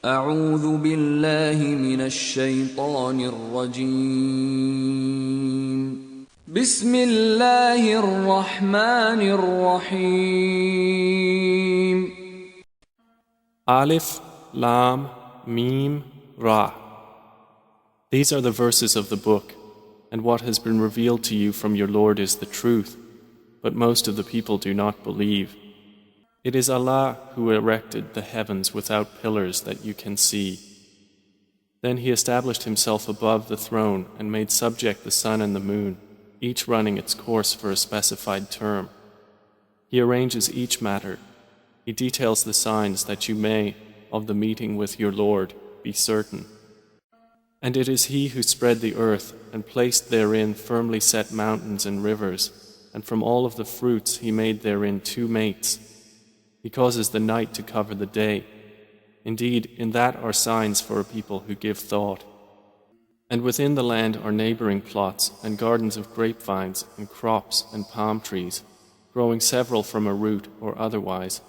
أعوذ بالله من الشيطان الرجيم بسم الله الرحمن الرحيم Alif, Lam, Mim, Ra. These are the verses of the book, and what has been revealed to you from your Lord is the truth, but most of the people do not believe. It is Allah who erected the heavens without pillars that you can see. Then He established Himself above the throne and made subject the sun and the moon, each running its course for a specified term. He arranges each matter. He details the signs that you may, of the meeting with your Lord, be certain. And it is He who spread the earth and placed therein firmly set mountains and rivers, and from all of the fruits He made therein two mates. He causes the night to cover the day. Indeed, in that are signs for a people who give thought. And within the land are neighboring plots and gardens of grapevines and crops and palm trees, growing several from a root or otherwise,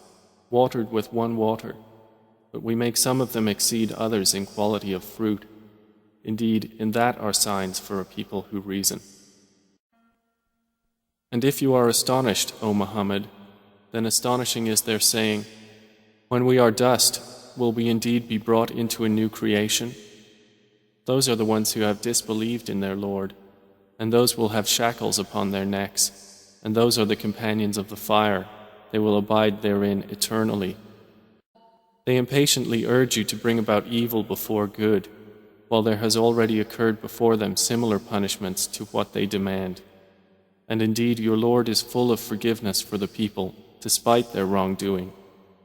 watered with one water. But we make some of them exceed others in quality of fruit. Indeed, in that are signs for a people who reason. And if you are astonished, O Muhammad, then astonishing is their saying, when we are dust, will we indeed be brought into a new creation? Those are the ones who have disbelieved in their Lord, and those will have shackles upon their necks, and those are the companions of the fire, they will abide therein eternally. They impatiently urge you to bring about evil before good, while there has already occurred before them similar punishments to what they demand. And indeed your Lord is full of forgiveness for the people, despite their wrongdoing,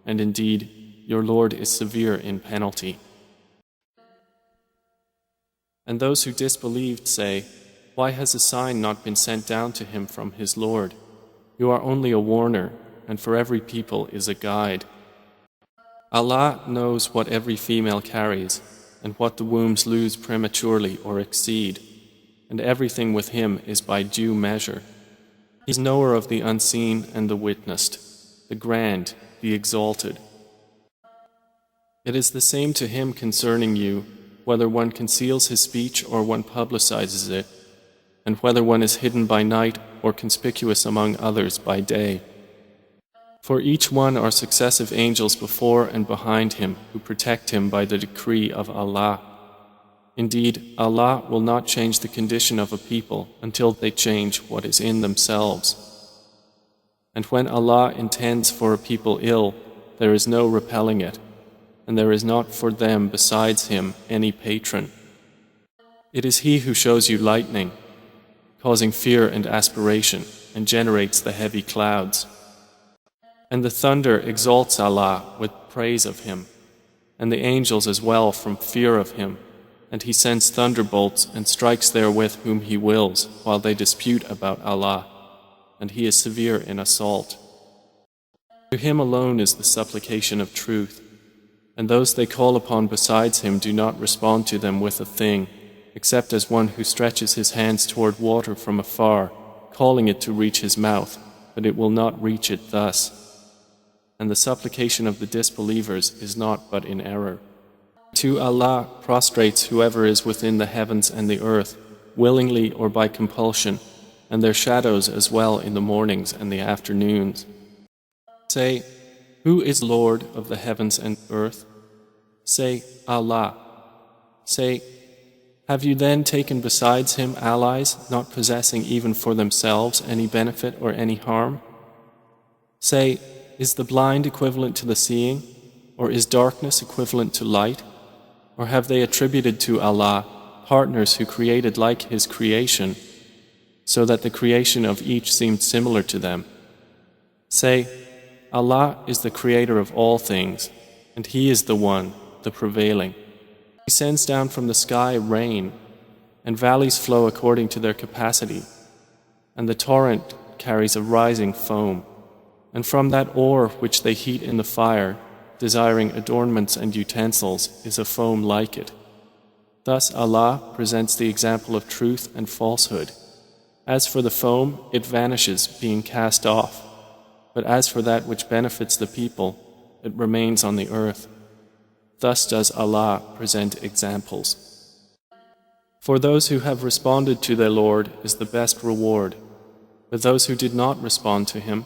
and indeed your Lord is severe in penalty. And those who disbelieved say, why has a sign not been sent down to him from his Lord? You are only a warner, and for every people is a guide. Allah knows what every female carries, and what the wombs lose prematurely or exceed, and everything with Him is by due measure. He is knower of the unseen and the witnessed, the grand, the exalted. It is the same to Him concerning you, whether one conceals his speech or one publicizes it, and whether one is hidden by night or conspicuous among others by day. For each one are successive angels before and behind him who protect him by the decree of Allah. Indeed, Allah will not change the condition of a people until they change what is in themselves. And when Allah intends for a people ill, there is no repelling it, and there is not for them besides Him any patron. It is He who shows you lightning, causing fear and aspiration, and generates the heavy clouds. And the thunder exalts Allah with praise of Him, and the angels as well from fear of Him, and He sends thunderbolts and strikes therewith whom He wills, while they dispute about Allah, and He is severe in assault. To Him alone is the supplication of truth, and those they call upon besides Him do not respond to them with a thing, except as one who stretches his hands toward water from afar, calling it to reach his mouth, but it will not reach it thus. And the supplication of the disbelievers is not but in error. To Allah prostrates whoever is within the heavens and the earth, willingly or by compulsion, and their shadows as well in the mornings and the afternoons. Say, who is Lord of the heavens and earth? Say, Allah. Say, have you then taken besides Him allies, not possessing even for themselves any benefit or any harm? Say, is the blind equivalent to the seeing, or is darkness equivalent to light? Or have they attributed to Allah partners who created like His creation, so that the creation of each seemed similar to them? Say, Allah is the creator of all things, and He is the one, the prevailing. He sends down from the sky rain, and valleys flow according to their capacity, and the torrent carries a rising foam. And from that ore which they heat in the fire, desiring adornments and utensils, is a foam like it. Thus Allah presents the example of truth and falsehood. As for the foam, it vanishes, being cast off. But as for that which benefits the people, it remains on the earth. Thus does Allah present examples. For those who have responded to their Lord is the best reward. But those who did not respond to Him,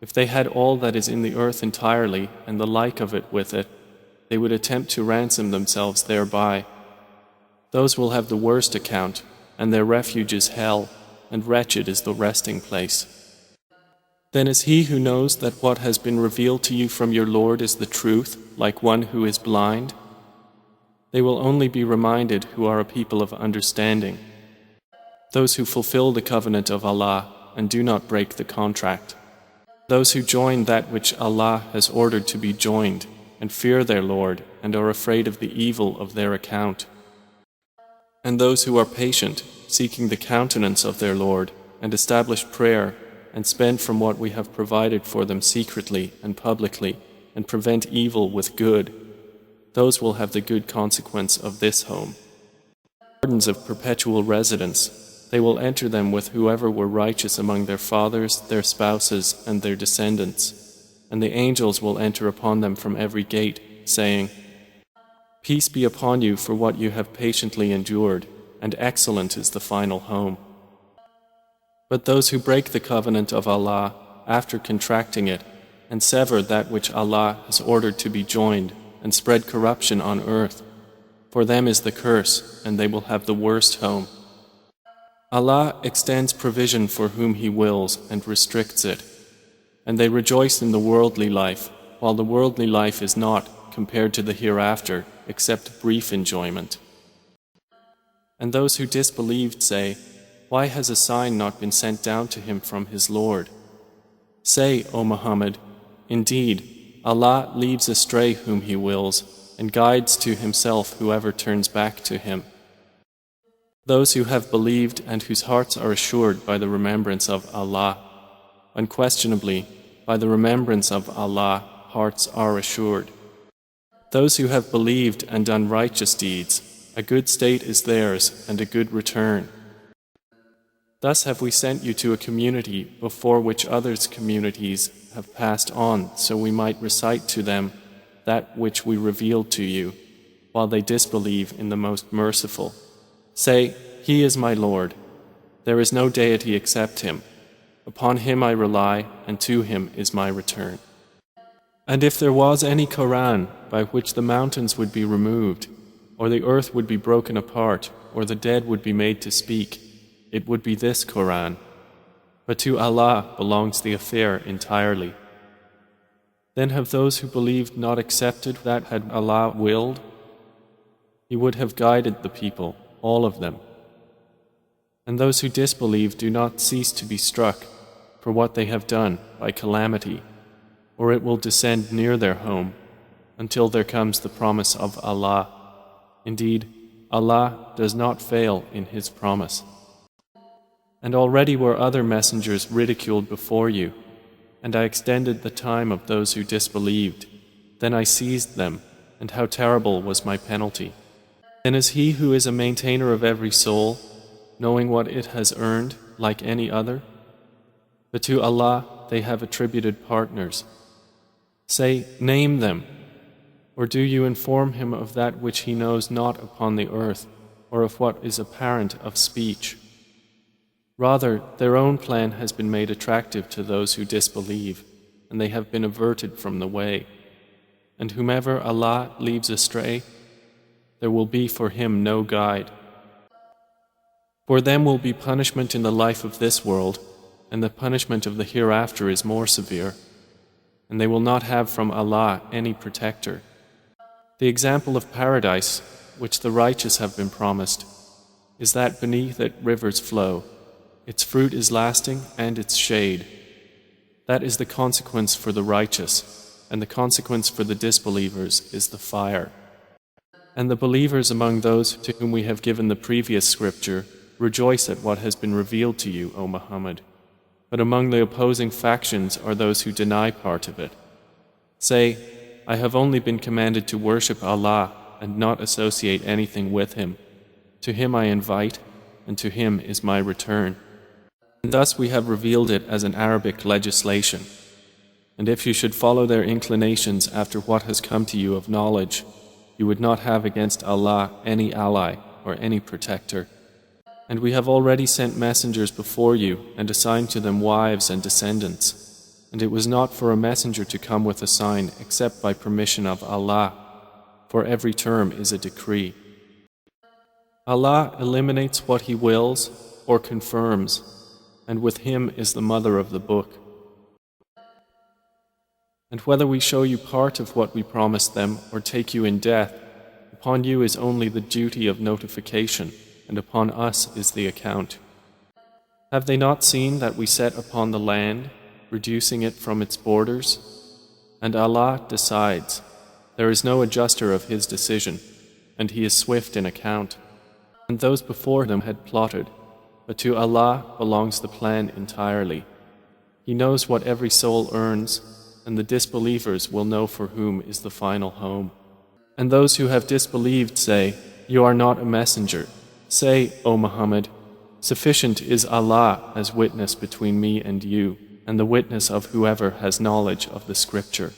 if they had all that is in the earth entirely and the like of it with it, they would attempt to ransom themselves thereby. Those will have the worst account, and their refuge is hell, and wretched is the resting place. Then is he who knows that what has been revealed to you from your Lord is the truth, like one who is blind? They will only be reminded who are a people of understanding, those who fulfill the covenant of Allah and do not break the contract, those who join that which Allah has ordered to be joined and fear their Lord and are afraid of the evil of their account, and those who are patient, seeking the countenance of their Lord, and establish prayer and spend from what we have provided for them secretly and publicly, and prevent evil with good. Those will have the good consequence of this home. Gardens of perpetual residence, they will enter them with whoever were righteous among their fathers, their spouses, and their descendants. And the angels will enter upon them from every gate, saying, Peace be upon you for what you have patiently endured, and excellent is the final home. But those who break the covenant of Allah after contracting it, and sever that which Allah has ordered to be joined, and spread corruption on earth, for them is the curse, and they will have the worst home. Allah extends provision for whom He wills and restricts it, and they rejoice in the worldly life, while the worldly life is not, compared to the hereafter, except brief enjoyment. And those who disbelieved say, Why has a sign not been sent down to him from his Lord? Say, O Muhammad, indeed, Allah leads astray whom He wills, and guides to Himself whoever turns back to Him. Those who have believed and whose hearts are assured by the remembrance of Allah, unquestionably, by the remembrance of Allah, hearts are assured. Those who have believed and done righteous deeds, a good state is theirs and a good return. Thus have we sent you to a community before which others' communities have passed on, so we might recite to them that which we revealed to you, while they disbelieve in the Most Merciful. Say, He is my Lord. There is no deity except Him. Upon Him I rely, and to Him is my return. And if there was any Quran by which the mountains would be removed, or the earth would be broken apart, or the dead would be made to speak, it would be this Quran. But to Allah belongs the affair entirely. Then have those who believed not accepted that had Allah willed? He would have guided the people, all of them. And those who disbelieve do not cease to be struck for what they have done by calamity, or it will descend near their home until there comes the promise of Allah. Indeed, Allah does not fail in His promise. And already were other messengers ridiculed before you, and I extended the time of those who disbelieved. Then I seized them, and how terrible was my penalty. Then is He who is a maintainer of every soul, knowing what it has earned, like any other? But to Allah they have attributed partners. Say, name them. Or do you inform Him of that which He knows not upon the earth, or of what is apparent of speech? Rather, their own plan has been made attractive to those who disbelieve, and they have been averted from the way. And whomever Allah leaves astray, there will be for him no guide. For them will be punishment in the life of this world, and the punishment of the hereafter is more severe, and they will not have from Allah any protector. The example of paradise, which the righteous have been promised, is that beneath it rivers flow. Its fruit is lasting and its shade. That is the consequence for the righteous, and the consequence for the disbelievers is the fire. And the believers among those to whom we have given the previous scripture rejoice at what has been revealed to you, O Muhammad. But among the opposing factions are those who deny part of it. Say, I have only been commanded to worship Allah and not associate anything with Him. To Him I invite, and to Him is my return. And thus we have revealed it as an Arabic legislation. And if you should follow their inclinations after what has come to you of knowledge, you would not have against Allah any ally or any protector. And we have already sent messengers before you and assigned to them wives and descendants. And it was not for a messenger to come with a sign except by permission of Allah, for every term is a decree. Allah eliminates what He wills or confirms, and with Him is the mother of the book. And whether we show you part of what we promised them or take you in death, upon you is only the duty of notification, and upon us is the account. Have they not seen that we set upon the land, reducing it from its borders? And Allah decides. There is no adjuster of His decision, and He is swift in account. And those before them had plotted, but to Allah belongs the plan entirely. He knows what every soul earns, and the disbelievers will know for whom is the final home. And those who have disbelieved say, "You are not a messenger." Say, O Muhammad, sufficient is Allah as witness between me and you, and the witness of whoever has knowledge of the scripture.